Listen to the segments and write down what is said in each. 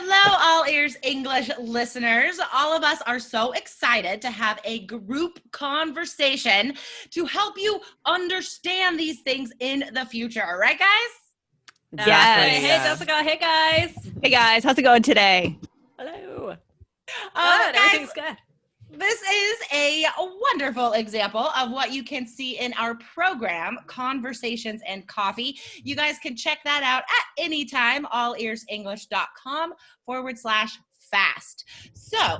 Hello, All Ears English listeners. All of us are so excited to have a group conversation to help you understand these things in the future. Right, guys? Exactly. Yes. Hey, Jessica. Hey, guys. Hey guys, how's it going today? Hello. Guys, Everything's good. this is a wonderful example of what you can see in our program, Conversations and Coffee. You guys can check that out at any time, allearsenglish.com/fast. So,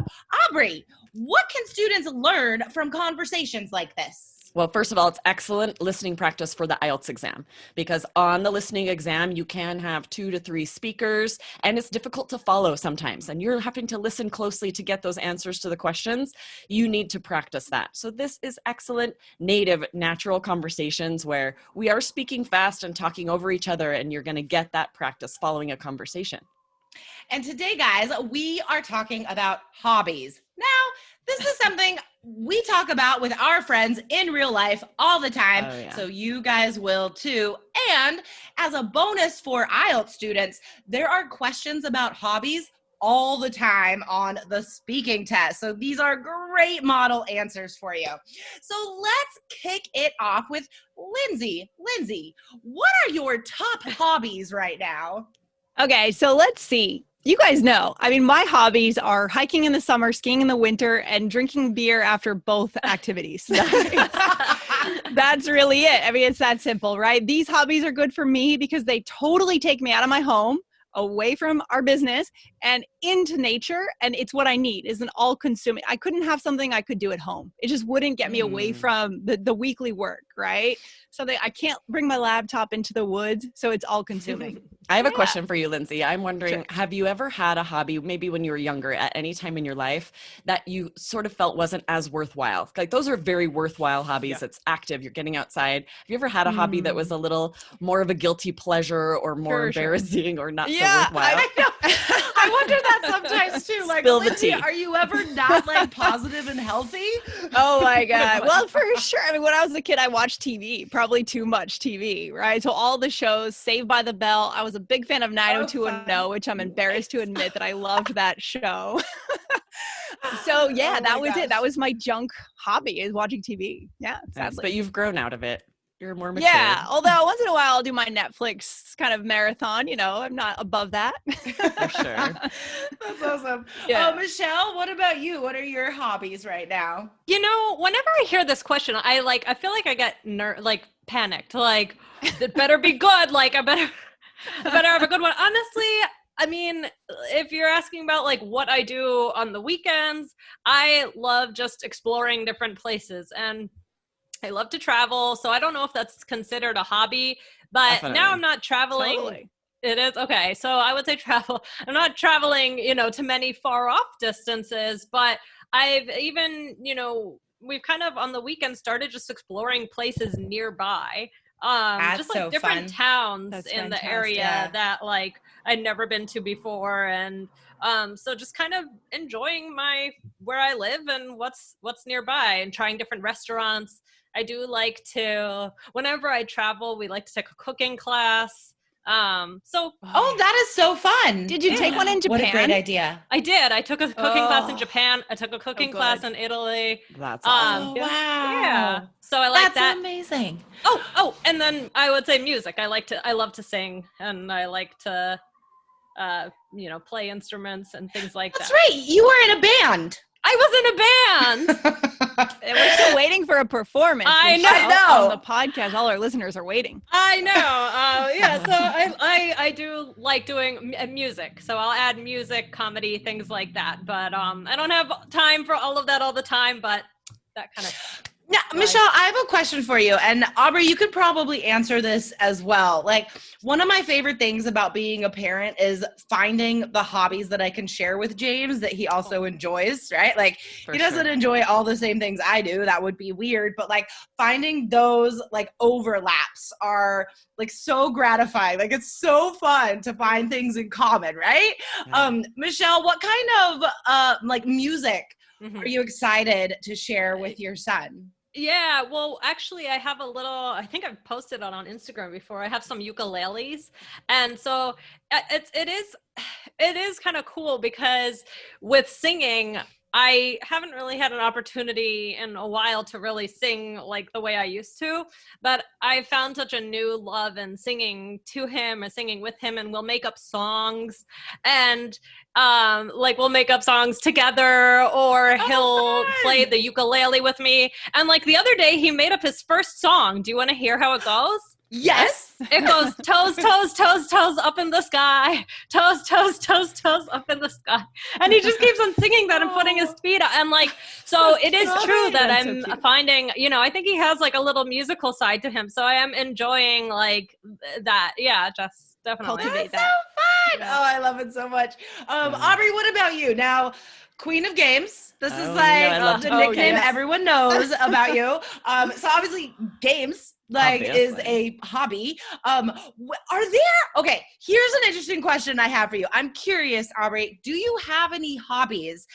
Aubrey, what can students learn from conversations like this? Well, first of all, it's excellent listening practice for the IELTS exam, because on the listening exam, you can have 2 to 3 speakers, and it's difficult to follow sometimes, and you're having to listen closely to get those answers to the questions. You need to practice that. So this is excellent native, natural conversations where we are speaking fast and talking over each other, and you're going to get that practice following a conversation. And today, guys, we are talking about hobbies. Now, this is something we talk about with our friends in real life all the time, so you guys will too. And as a bonus for IELTS students, there are questions about hobbies all the time on the speaking test. So these are great model answers for you. So let's kick it off with Lindsay. Lindsay, what are your top hobbies right now? Okay, so let's see. You guys know, I mean, my hobbies are hiking in the summer, skiing in the winter, and drinking beer after both activities. That's really it. I mean, it's that simple, right? These hobbies are good for me because they totally take me out of my home, away from our business, and into nature. And it's what I need, is an all-consuming. I couldn't have something I could do at home. It just wouldn't get me away from the weekly work, right? So I can't bring my laptop into the woods, so it's all-consuming. I have a question for you, Lindsay. I'm wondering, have you ever had a hobby, maybe when you were younger, at any time in your life, that you sort of felt wasn't as worthwhile? Like, those are very worthwhile hobbies. Yeah. It's active. You're getting outside. Have you ever had a hobby that was a little more of a guilty pleasure or more embarrassing or not so worthwhile? I know. I wonder that sometimes too. Like, Spill the Lindsay, tea. are you ever not like positive and healthy? Oh my God. Well, for sure. I mean, when I was a kid, I watched TV, probably too much TV, right? So all the shows, Saved by the Bell. I was a big fan of 90210, which I'm embarrassed to admit that I loved that show. So yeah, that was it. That was my junk hobby, is watching TV. Yeah, sadly. But you've grown out of it. You're more mature. Yeah, although once in a while I'll do my Netflix kind of marathon, you know, I'm not above that. For sure. That's awesome. Yeah. Michelle, what about you? What are your hobbies right now? You know, whenever I hear this question, I feel like I get panicked. Like, it better be good. Like, I better have a good one. Honestly, I mean, if you're asking about like what I do on the weekends, I love just exploring different places, and I love to travel. So I don't know if that's considered a hobby, but Definitely. Now I'm not traveling. Totally. It is. Okay. So I would say travel. I'm not traveling, to many far off distances, but I've even, we've kind of on the weekend started just exploring places nearby. Just like so different fun. towns That's in the fantastic. area that like I'd never been to before. And so just kind of enjoying where I live and what's nearby, and trying different restaurants. I do like to, whenever I travel, we like to take a cooking class. That is so fun. Did you take one in Japan? What a great idea. I did. I took a cooking class in Japan. I took a cooking class in Italy. That's awesome. Wow. Yeah. So I like that. That's amazing. Oh, and then I would say music. I love to sing, and I like to, play instruments and things like that. That's right. You were in a band. I was in a band. And we're still waiting for a performance. I Michelle, know. on the podcast. All our listeners are waiting. I know. Yeah. So I do like doing music. So I'll add music, comedy, things like that. But I don't have time for all of that all the time. But that kind of. Now, Michelle, I have a question for you, and Aubrey, you could probably answer this as well. Like, one of my favorite things about being a parent is finding the hobbies that I can share with James that he also enjoys, right? Like, he doesn't enjoy all the same things I do. That would be weird. But like, finding those like overlaps are like so gratifying. Like, it's so fun to find things in common, right? Yeah. Michelle, what kind of like music are you excited to share with your son? Yeah, well, actually, I have a little, I think I've posted it on Instagram before. I have some ukuleles. And so it is kind of cool because with singing, I haven't really had an opportunity in a while to really sing like the way I used to, but I found such a new love in singing to him or singing with him, and we'll make up songs, and like we'll make up songs together, or he'll play the ukulele with me. And like the other day he made up his first song. Do you want to hear how it goes? Yes. It goes toes, toes, toes, toes up in the sky. Toes, toes, toes, toes up in the sky. And he just keeps on singing that and putting his feet up. And like, so it is true that I'm finding, you know, I think he has like a little musical side to him. So I am enjoying like that. Yeah, just definitely. Cultivate that. So fun. Yeah. Oh, I love it so much. Aubrey, what about you? Now, Queen of Games. This is like the nickname everyone knows about you. So obviously games is a hobby. Are there, okay, here's an interesting question I have for you. I'm curious, Aubrey, do you have any hobbies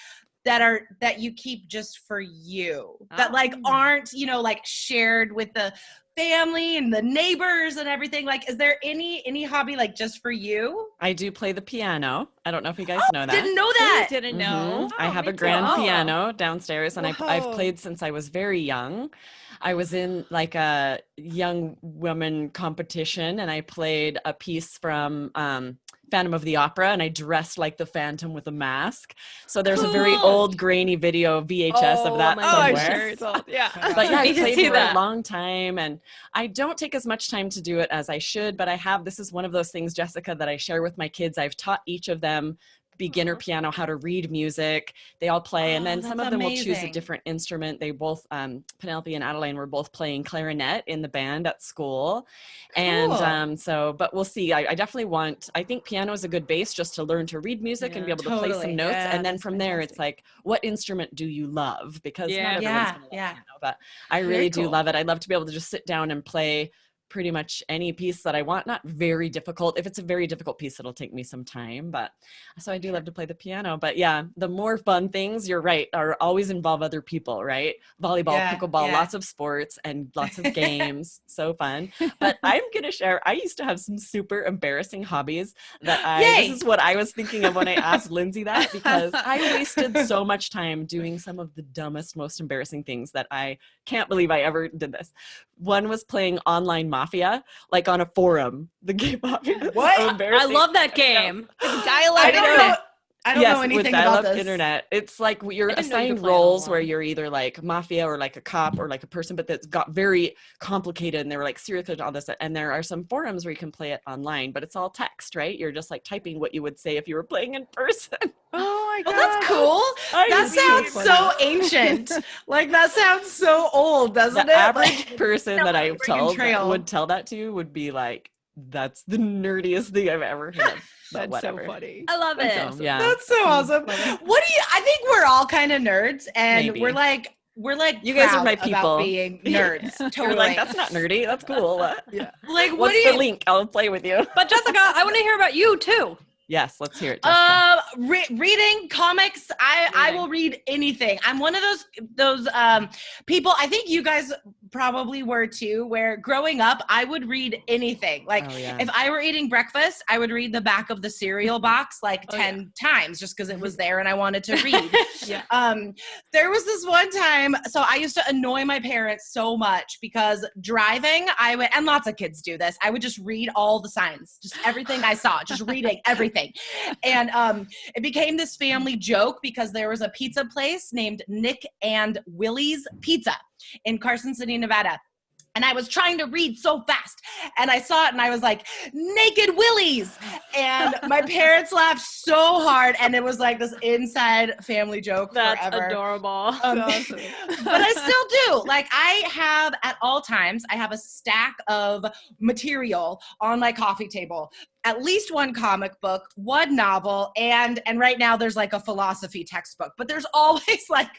that you keep just for you that like aren't, you know, like shared with the family and the neighbors and everything? Like, is there any hobby like just for you? I do play the piano. I don't know if you guys know that. Didn't know that. Didn't know. I have a grand piano downstairs, and I've played since I was very young. I was in like a young woman competition, and I played a piece from Phantom of the Opera, and I dressed like the Phantom with a mask. So there's a very old grainy video VHS of that somewhere. I'm sure it's old. Yeah. But yeah, I played for a long time, and I don't take as much time to do it as I should, but this is one of those things, Jessica, that I share with my kids. I've taught each of them beginner piano, how to read music. They all play, and then some of them will choose a different instrument. They both, Penelope and Adeline, were both playing clarinet in the band at school. Cool. And but we'll see. I definitely I think piano is a good base just to learn to read music and be able to play some notes. And then from there, it's like, what instrument do you love? Because not everyone's gonna love piano, but I really do love it. I love to be able to just sit down and play pretty much any piece that I want. Not very difficult. If it's a very difficult piece, it'll take me some time, but so I do love to play the piano. But yeah, the more fun things, you're right, are always involve other people, right? Volleyball, pickleball, lots of sports and lots of games. So fun. But I'm gonna share, I used to have some super embarrassing hobbies that this is what I was thinking of when I asked Lindsay that, because I wasted so much time doing some of the dumbest, most embarrassing things that I can't believe I ever did this. One was playing online Mafia, like on a forum. The game Mafia. What? So I love that game. I don't know anything about this. Internet. It's like you're assigned roles where you're either like mafia or like a cop or like a person, but that's got very complicated, and they were like serial killers and all this. And there are some forums where you can play it online, but it's all text, right? You're just like typing what you would say if you were playing in person. Oh my God. Well, that's cool. That sounds so ancient. Like that sounds so old, doesn't it? The average person that I would tell that to would be like, that's the nerdiest thing I've ever heard of. That's so funny. I love it. Awesome. Yeah. That's so awesome. I think we're all kind of nerds, and we're like you guys are my people about being nerds. Totally. Like, that's not nerdy. That's cool. Yeah. Like, what's the link? I'll play with you. But Jessica, I want to hear about you too. Yes, let's hear it, Jessica. Reading comics. I will read anything. I'm one of those people. I think you guys probably were too, where growing up, I would read anything. Like if I were eating breakfast, I would read the back of the cereal box like 10 times just because it was there and I wanted to read. There was this one time, so I used to annoy my parents so much because driving, and lots of kids do this, I would just read all the signs, just everything I saw, just reading everything. And it became this family joke because there was a pizza place named Nick and Willie's Pizza in Carson City, Nevada. And I was trying to read so fast, and I saw it, and I was like, Naked Willies. And my parents laughed so hard, and it was like this inside family joke forever. That's adorable. Awesome. But I still do. Like, I have, at all times, I have a stack of material on my coffee table. At least one comic book, one novel, and right now there's like a philosophy textbook. But there's always like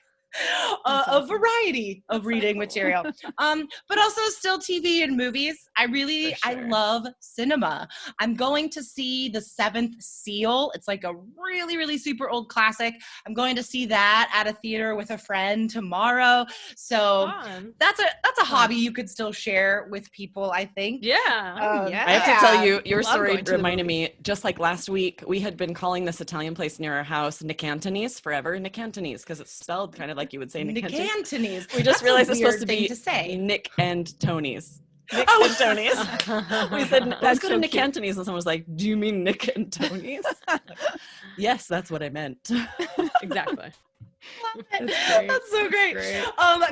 A variety of reading material. But also still TV and movies. I love cinema. I'm going to see The Seventh Seal. It's like a really, really super old classic. I'm going to see that at a theater with a friend tomorrow. So that's a hobby you could still share with people, I think. Yeah. I have to tell you, your story reminded me, just like last week, we had been calling this Italian place near our house Nicantonese forever, Nicantonese, because it's spelled kind of like you would say Nicantonese. We just realized it's supposed to be be Nick and Tony's. Nick and Tony's. We said, let's go to Nicantonese. And someone was like, do you mean Nick and Tony's? Yes, that's what I meant. Exactly. That's so great.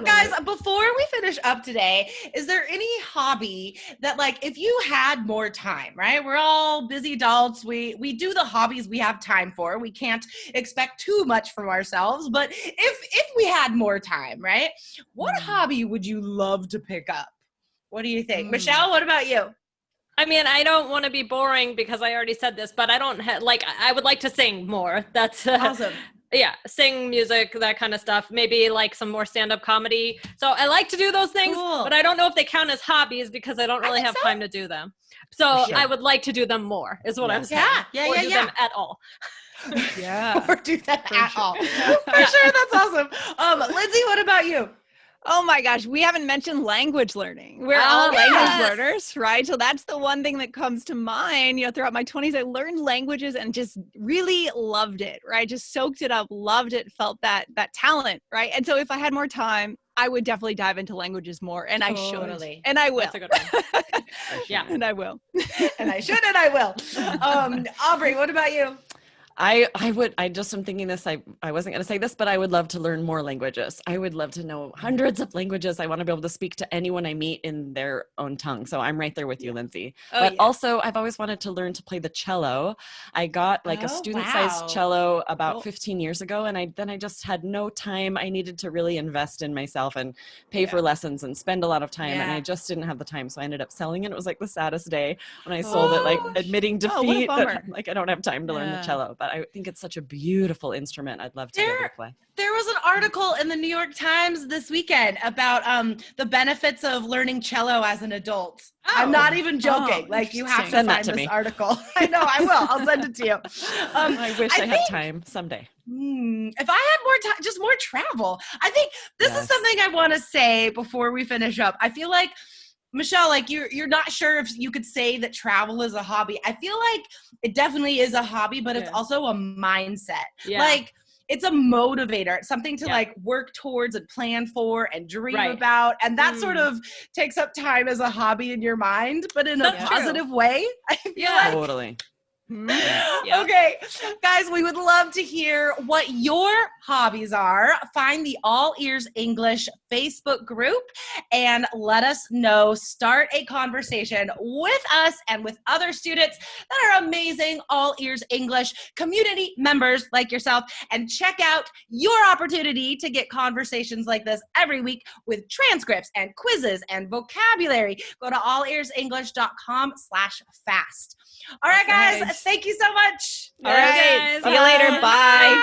Guys, before we finish up today, is there any hobby that, like, if you had more time, right? We're all busy adults. We do the hobbies we have time for. We can't expect too much from ourselves. But if we had more time, right? What hobby would you love to pick up? What do you think? Michelle, what about you? I mean, I don't want to be boring because I already said this, but I don't I would like to sing more. That's awesome. Yeah, sing, music, that kind of stuff. Maybe like some more stand-up comedy. So I like to do those things, but I don't know if they count as hobbies because I don't really have time to do them. So I would like to do them more, is what I'm saying. Or do them at all. Or do them at all. For sure, that's awesome. Lindsay, what about you? Oh my gosh, we haven't mentioned language learning. We're all language learners, right? So that's the one thing that comes to mind. Throughout my 20s, I learned languages and just really loved it, right? Just soaked it up, loved it, felt that talent, right? And so if I had more time, I would definitely dive into languages more, and I should, and I will. That's a good one. Yeah, and I will. And I should, and I will. Aubrey, what about you? I just am thinking this, I wasn't going to say this, but I would love to learn more languages. I would love to know hundreds of languages. I want to be able to speak to anyone I meet in their own tongue. So I'm right there with you, Lindsay. Also, I've always wanted to learn to play the cello. I got a student-sized cello about 15 years ago, and I just had no time. I needed to really invest in myself and pay for lessons and spend a lot of time, and I just didn't have the time. So I ended up selling it. It was like the saddest day when I sold it, admitting defeat that I don't have time to learn the cello. But I think it's such a beautiful instrument. I'd love to be able to play. There was an article in the New York Times this weekend about the benefits of learning cello as an adult. I'm not even joking. You have to find this article. I know, I will. I'll send it to you. I wish I had time someday. If I had more time, just more travel. I think this is something I want to say before we finish up. I feel like, Michelle, you're not sure if you could say that travel is a hobby. I feel like it definitely is a hobby, but it's also a mindset. Yeah. It's a motivator. It's something to work towards and plan for and dream about. And that sort of takes up time as a hobby in your mind, but in a positive way. I feel like. Totally. Okay, guys, we would love to hear what your hobbies are. Find the All Ears English Facebook group and let us know. Start a conversation with us and with other students that are amazing All Ears English community members like yourself, and check out your opportunity to get conversations like this every week with transcripts and quizzes and vocabulary. Go to allearsenglish.com/fast. All right, guys. Thank you so much. All right. See you later. Bye.